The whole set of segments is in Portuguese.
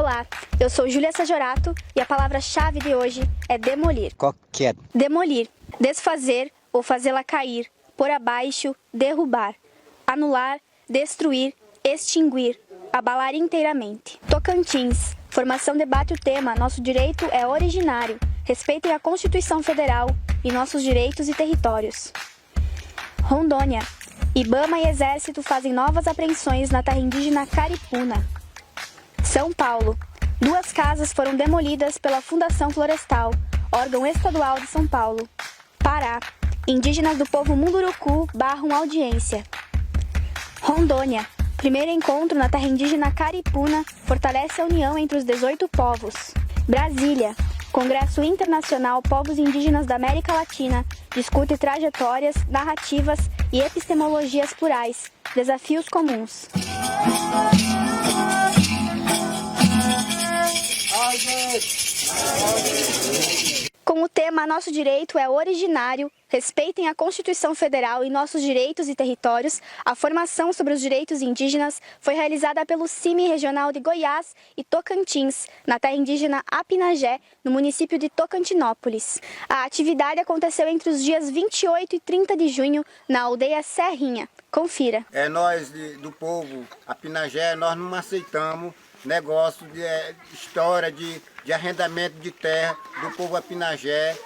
Olá, eu sou Júlia Sajorato e a palavra-chave de hoje é demolir. Qualquer. Demolir, desfazer ou fazê-la cair, pôr abaixo, derrubar, anular, destruir, extinguir, abalar inteiramente. Tocantins, formação debate o tema Nosso direito é originário, respeitem a Constituição Federal e nossos direitos e territórios. Rondônia, Ibama e Exército fazem novas apreensões na terra indígena Caripuna. São Paulo, 2 casas foram demolidas pela Fundação Florestal, órgão estadual de São Paulo. Pará, indígenas do povo Munduruku barram audiência. Rondônia, primeiro encontro na terra indígena Caripuna fortalece a união entre os 18 povos. Brasília, Congresso Internacional Povos Indígenas da América Latina discute trajetórias, narrativas e epistemologias plurais, desafios comuns. Com o tema Nosso direito é originário, respeitem a Constituição Federal e nossos direitos e territórios, a formação sobre os direitos indígenas foi realizada pelo CIMI Regional de Goiás e Tocantins, na terra indígena Apinagé, no município de Tocantinópolis. A atividade aconteceu entre os dias 28 e 30 de junho, na aldeia Serrinha. Confira. Nós do povo Apinagé, nós não aceitamos negócio de história de arrendamento de terra do povo Apinagé.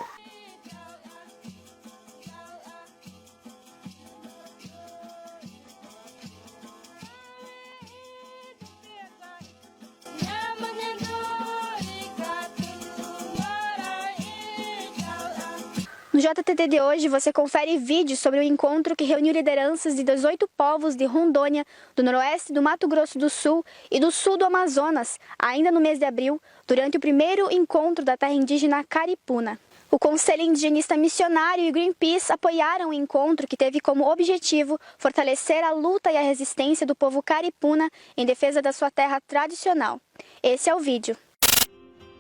No JTT de hoje, você confere vídeos sobre o encontro que reuniu lideranças de 18 povos de Rondônia, do noroeste do Mato Grosso do Sul e do sul do Amazonas, ainda no mês de abril, durante o primeiro encontro da terra indígena Caripuna. O Conselho Indigenista Missionário e Greenpeace apoiaram o encontro que teve como objetivo fortalecer a luta e a resistência do povo Caripuna em defesa da sua terra tradicional. Esse é o vídeo.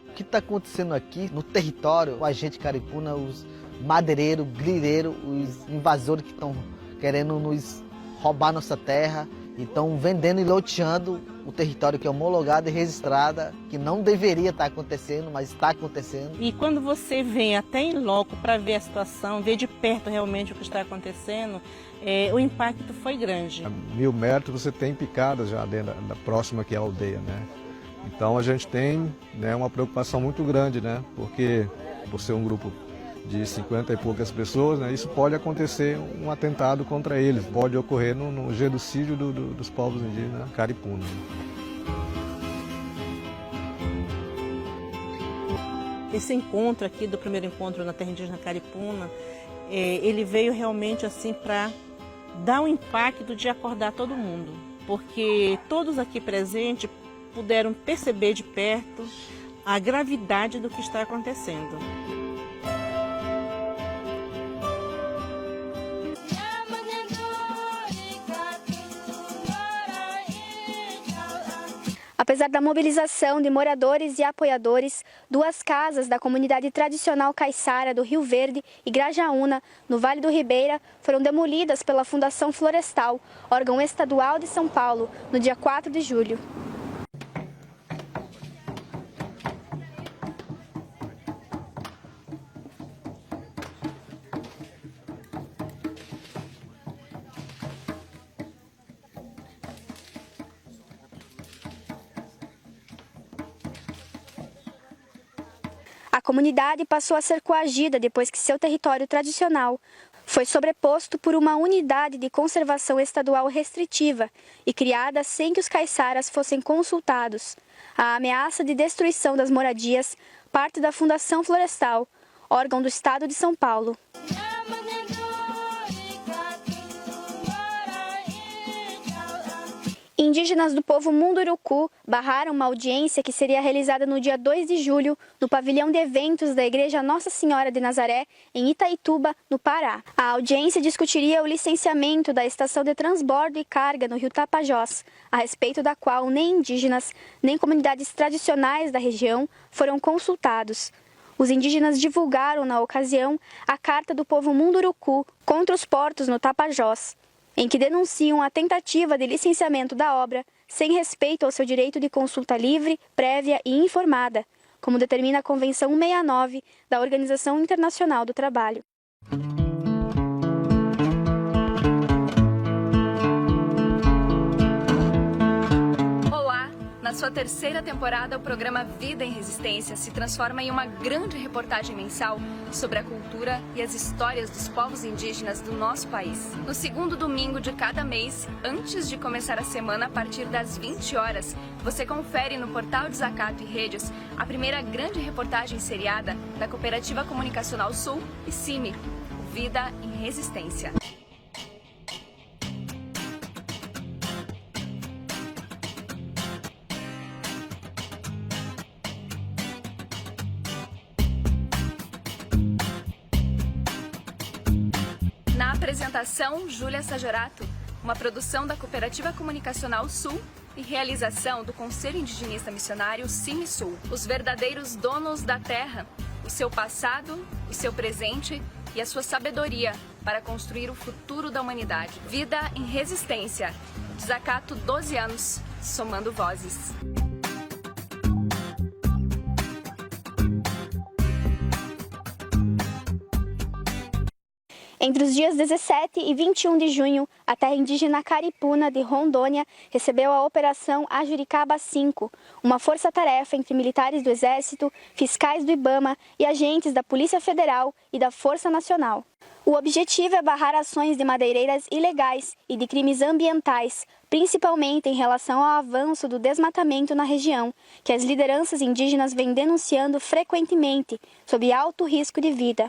O que está acontecendo aqui no território, o agente Caripuna, os madeireiros, grileiros, os invasores que estão querendo nos roubar nossa terra e estão vendendo e loteando o território que é homologado e registrado, que não deveria estar acontecendo, mas está acontecendo. E quando você vem até em loco para ver a situação, ver de perto realmente o que está acontecendo, o impacto foi grande. A 1000 metros você tem picadas já dentro da próxima que é a aldeia, né? Então a gente tem, né, uma preocupação muito grande, né? Porque por ser um grupo de 50 e poucas pessoas, né, isso pode acontecer um atentado contra eles, pode ocorrer no genocídio dos povos indígenas Caripuna. Esse encontro aqui, do primeiro encontro na terra indígena Caripuna, ele veio realmente assim para dar um impacto de acordar todo mundo, porque todos aqui presentes puderam perceber de perto a gravidade do que está acontecendo. Apesar da mobilização de moradores e apoiadores, 2 casas da comunidade tradicional caiçara do Rio Verde e Grajaúna, no Vale do Ribeira, foram demolidas pela Fundação Florestal, órgão estadual de São Paulo, no dia 4 de julho. A comunidade passou a ser coagida depois que seu território tradicional foi sobreposto por uma unidade de conservação estadual restritiva e criada sem que os caiçaras fossem consultados. A ameaça de destruição das moradias parte da Fundação Florestal, órgão do Estado de São Paulo. Indígenas do povo Munduruku barraram uma audiência que seria realizada no dia 2 de julho no pavilhão de eventos da Igreja Nossa Senhora de Nazaré, em Itaituba, no Pará. A audiência discutiria o licenciamento da estação de transbordo e carga no rio Tapajós, a respeito da qual nem indígenas, nem comunidades tradicionais da região foram consultados. Os indígenas divulgaram, na ocasião, a carta do povo Munduruku contra os portos no Tapajós, em que denunciam a tentativa de licenciamento da obra sem respeito ao seu direito de consulta livre, prévia e informada, como determina a Convenção 169 da Organização Internacional do Trabalho. Na sua terceira temporada, o programa Vida em Resistência se transforma em uma grande reportagem mensal sobre a cultura e as histórias dos povos indígenas do nosso país. No segundo domingo de cada mês, antes de começar a semana, a partir das 20 horas, você confere no portal Desacato e Redes a primeira grande reportagem seriada da Cooperativa Comunicacional Sul e CIMI, Vida em Resistência. Na apresentação, Júlia Sajorato, uma produção da Cooperativa Comunicacional Sul e realização do Conselho Indigenista Missionário CIMI-Sul. Os verdadeiros donos da terra, o seu passado, o seu presente e a sua sabedoria para construir o futuro da humanidade. Vida em Resistência. Desacato 12 anos, somando vozes. Entre os dias 17 e 21 de junho, a terra indígena Caripuna de Rondônia recebeu a Operação Ajuricaba 5, uma força-tarefa entre militares do Exército, fiscais do IBAMA e agentes da Polícia Federal e da Força Nacional. O objetivo é barrar ações de madeireiras ilegais e de crimes ambientais, principalmente em relação ao avanço do desmatamento na região, que as lideranças indígenas vêm denunciando frequentemente, sob alto risco de vida.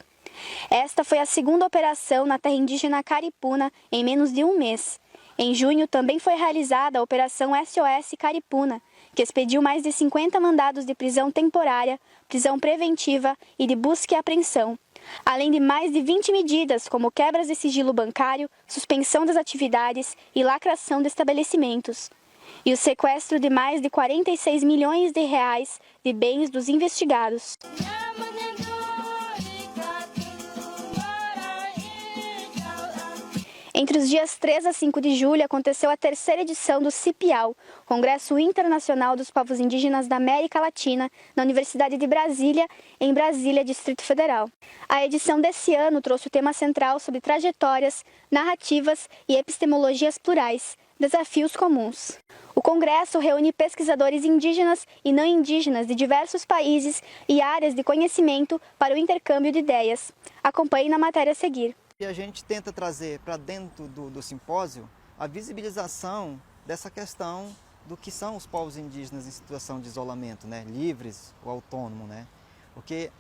Esta foi a segunda operação na terra indígena Caripuna em menos de um mês. Em junho também foi realizada a Operação SOS Caripuna, que expediu mais de 50 mandados de prisão temporária, prisão preventiva e de busca e apreensão, além de mais de 20 medidas como quebras de sigilo bancário, suspensão das atividades e lacração de estabelecimentos. E o sequestro de mais de 46 milhões de reais de bens dos investigados. Entre os dias 3 a 5 de julho aconteceu a terceira edição do CIPIAL, Congresso Internacional dos Povos Indígenas da América Latina, na Universidade de Brasília, em Brasília, Distrito Federal. A edição desse ano trouxe o tema central sobre trajetórias, narrativas e epistemologias plurais, desafios comuns. O Congresso reúne pesquisadores indígenas e não indígenas de diversos países e áreas de conhecimento para o intercâmbio de ideias. Acompanhe na matéria a seguir. E a gente tenta trazer para dentro do simpósio a visibilização dessa questão do que são os povos indígenas em situação de isolamento, né? Livres ou autônomos, né? Porque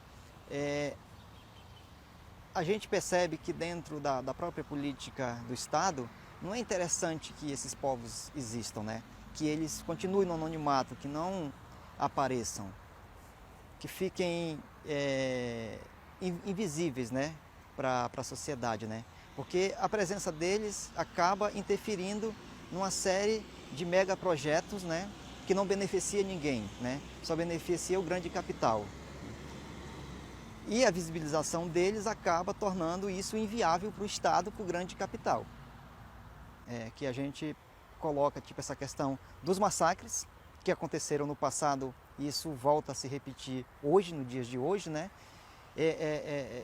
a gente percebe que dentro da própria política do Estado não é interessante que esses povos existam, né? Que eles continuem no anonimato, que não apareçam, que fiquem invisíveis, né? Para a sociedade, né? Porque a presença deles acaba interferindo numa série de megaprojetos, né? Que não beneficia ninguém, né? Só beneficia o grande capital. E a visibilização deles acaba tornando isso inviável para o Estado, para o grande capital. Que a gente coloca tipo essa questão dos massacres que aconteceram no passado e isso volta a se repetir hoje, no dias de hoje, né?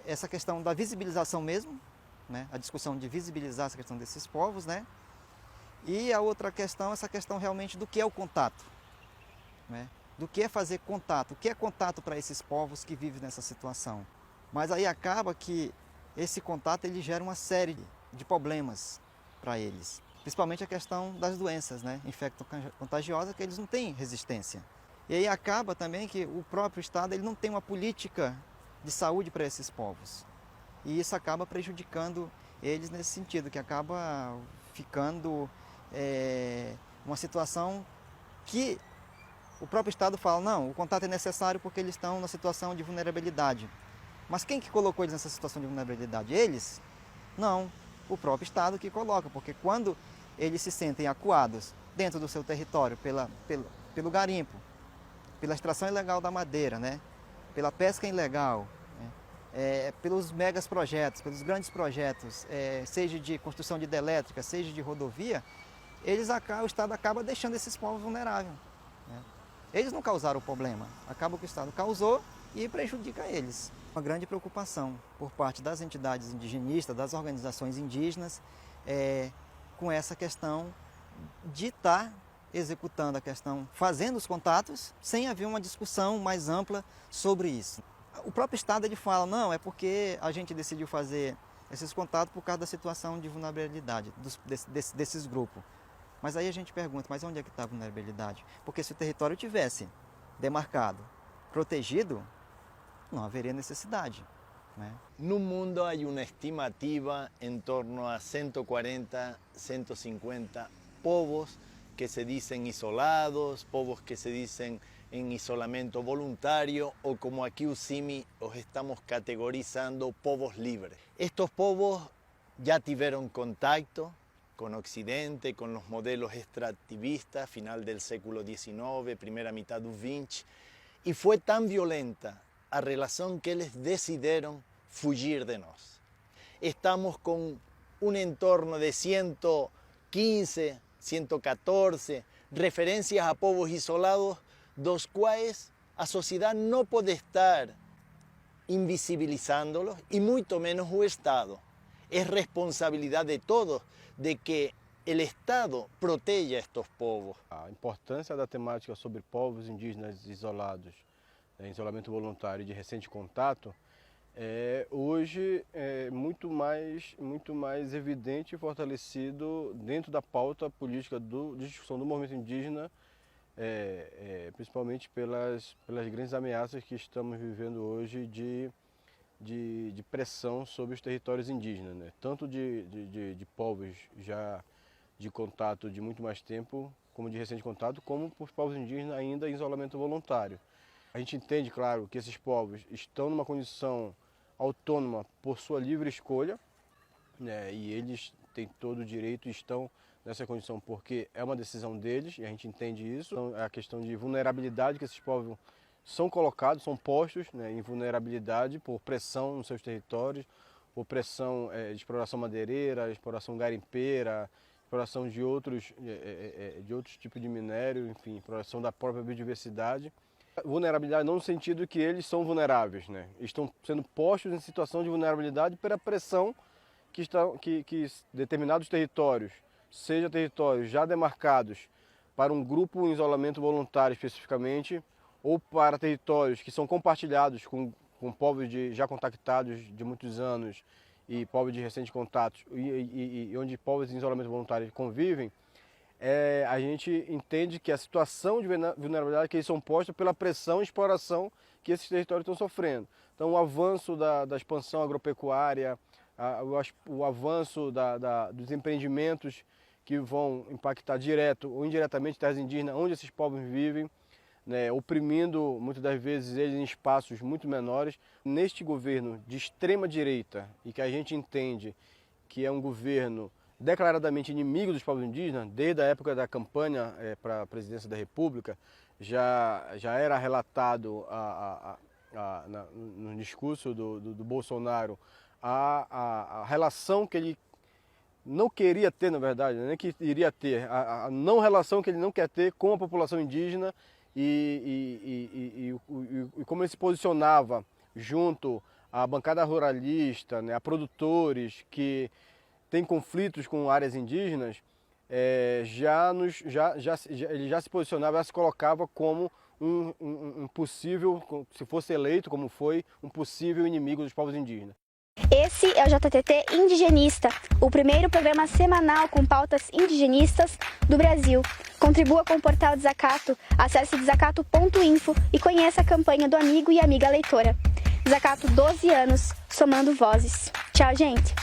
Essa questão da visibilização mesmo, né? A discussão de visibilizar essa questão desses povos, né? E a outra questão, essa questão realmente do que é o contato, né? Do que é fazer contato, o que é contato para esses povos que vivem nessa situação. Mas aí acaba que esse contato ele gera uma série de problemas para eles, principalmente a questão das doenças, né? Infecto-contagiosas, que eles não têm resistência. E aí acaba também que o próprio Estado ele não tem uma política de saúde para esses povos. E isso acaba prejudicando eles nesse sentido, que acaba ficando uma situação que o próprio Estado fala, não, o contato é necessário porque eles estão na situação de vulnerabilidade. Mas quem que colocou eles nessa situação de vulnerabilidade? Eles? Não, o próprio Estado que coloca, porque quando eles se sentem acuados dentro do seu território pelo garimpo, pela extração ilegal da madeira, né? Pela pesca ilegal, né? Pelos megas projetos, pelos grandes projetos, seja de construção de hidrelétrica, seja de rodovia, o Estado acaba deixando esses povos vulneráveis. Né? Eles não causaram o problema, acaba que o Estado causou e prejudica eles. Uma grande preocupação por parte das entidades indigenistas, das organizações indígenas, com essa questão de estar executando a questão, fazendo os contatos, sem haver uma discussão mais ampla sobre isso. O próprio Estado ele fala, não, é porque a gente decidiu fazer esses contatos por causa da situação de vulnerabilidade desses grupos. Mas aí a gente pergunta, mas onde é que está a vulnerabilidade? Porque se o território tivesse demarcado, protegido, não haveria necessidade. Né? No mundo há uma estimativa em torno a 140, 150 povos que se dicen isolados, povos que se dicen en isolamiento voluntario o como aquí UCIMI os estamos categorizando povos libres. Estos povos ya tuvieron contacto con Occidente, con los modelos extractivistas, final del século XIX, primera mitad del XX, y fue tan violenta a relación que ellos decidieron fugir de nos. Estamos con un entorno de 115, 114 referencias a povos isolados, dos cuales a sociedad no puede estar invisibilizándolos y mucho menos el Estado. Es responsabilidad de todos de que el Estado proteja estos povos. A importância da temática sobre povos indígenas isolados, em isolamento voluntário de recente contato, hoje é muito mais evidente e fortalecido dentro da pauta política de discussão do movimento indígena, principalmente pelas grandes ameaças que estamos vivendo hoje de pressão sobre os territórios indígenas, né? Tanto de povos já de contato de muito mais tempo, como de recente contato, como por povos indígenas ainda em isolamento voluntário. A gente entende, claro, que esses povos estão numa condição autônoma por sua livre escolha, né, e eles têm todo o direito e estão nessa condição porque é uma decisão deles, e a gente entende isso. Então, é a questão de vulnerabilidade que esses povos são colocados, são postos, né, em vulnerabilidade por pressão nos seus territórios, por pressão de exploração madeireira, exploração garimpeira, exploração de outros tipos de minério, enfim, exploração da própria biodiversidade. Vulnerabilidade não no sentido que eles são vulneráveis, né? Estão sendo postos em situação de vulnerabilidade pela pressão que determinados territórios, seja territórios já demarcados para um grupo em isolamento voluntário especificamente, ou para territórios que são compartilhados com povos já contactados de muitos anos e povos de recente contato, e onde povos em isolamento voluntário convivem, a gente entende que a situação de vulnerabilidade que eles são postos pela pressão e exploração que esses territórios estão sofrendo. Então, o avanço da expansão agropecuária, o avanço dos empreendimentos que vão impactar direto ou indiretamente terras indígenas onde esses povos vivem, né, oprimindo muitas das vezes eles em espaços muito menores. Neste governo de extrema direita, e que a gente entende que é um governo declaradamente inimigo dos povos indígenas, desde a época da campanha para a presidência da República, já era relatado no discurso do Bolsonaro a relação que ele não queria ter, na verdade, nem que iria ter, a não relação que ele não quer ter com a população indígena e como ele se posicionava junto à bancada ruralista, né, a produtores que tem conflitos com áreas indígenas, ele já se posicionava, já se colocava como um possível, se fosse eleito como foi, um possível inimigo dos povos indígenas. Esse é o JTT Indigenista, o primeiro programa semanal com pautas indigenistas do Brasil. Contribua com o portal Desacato, acesse desacato.info e conheça a campanha do amigo e amiga leitora. Desacato 12 anos, somando vozes. Tchau, gente!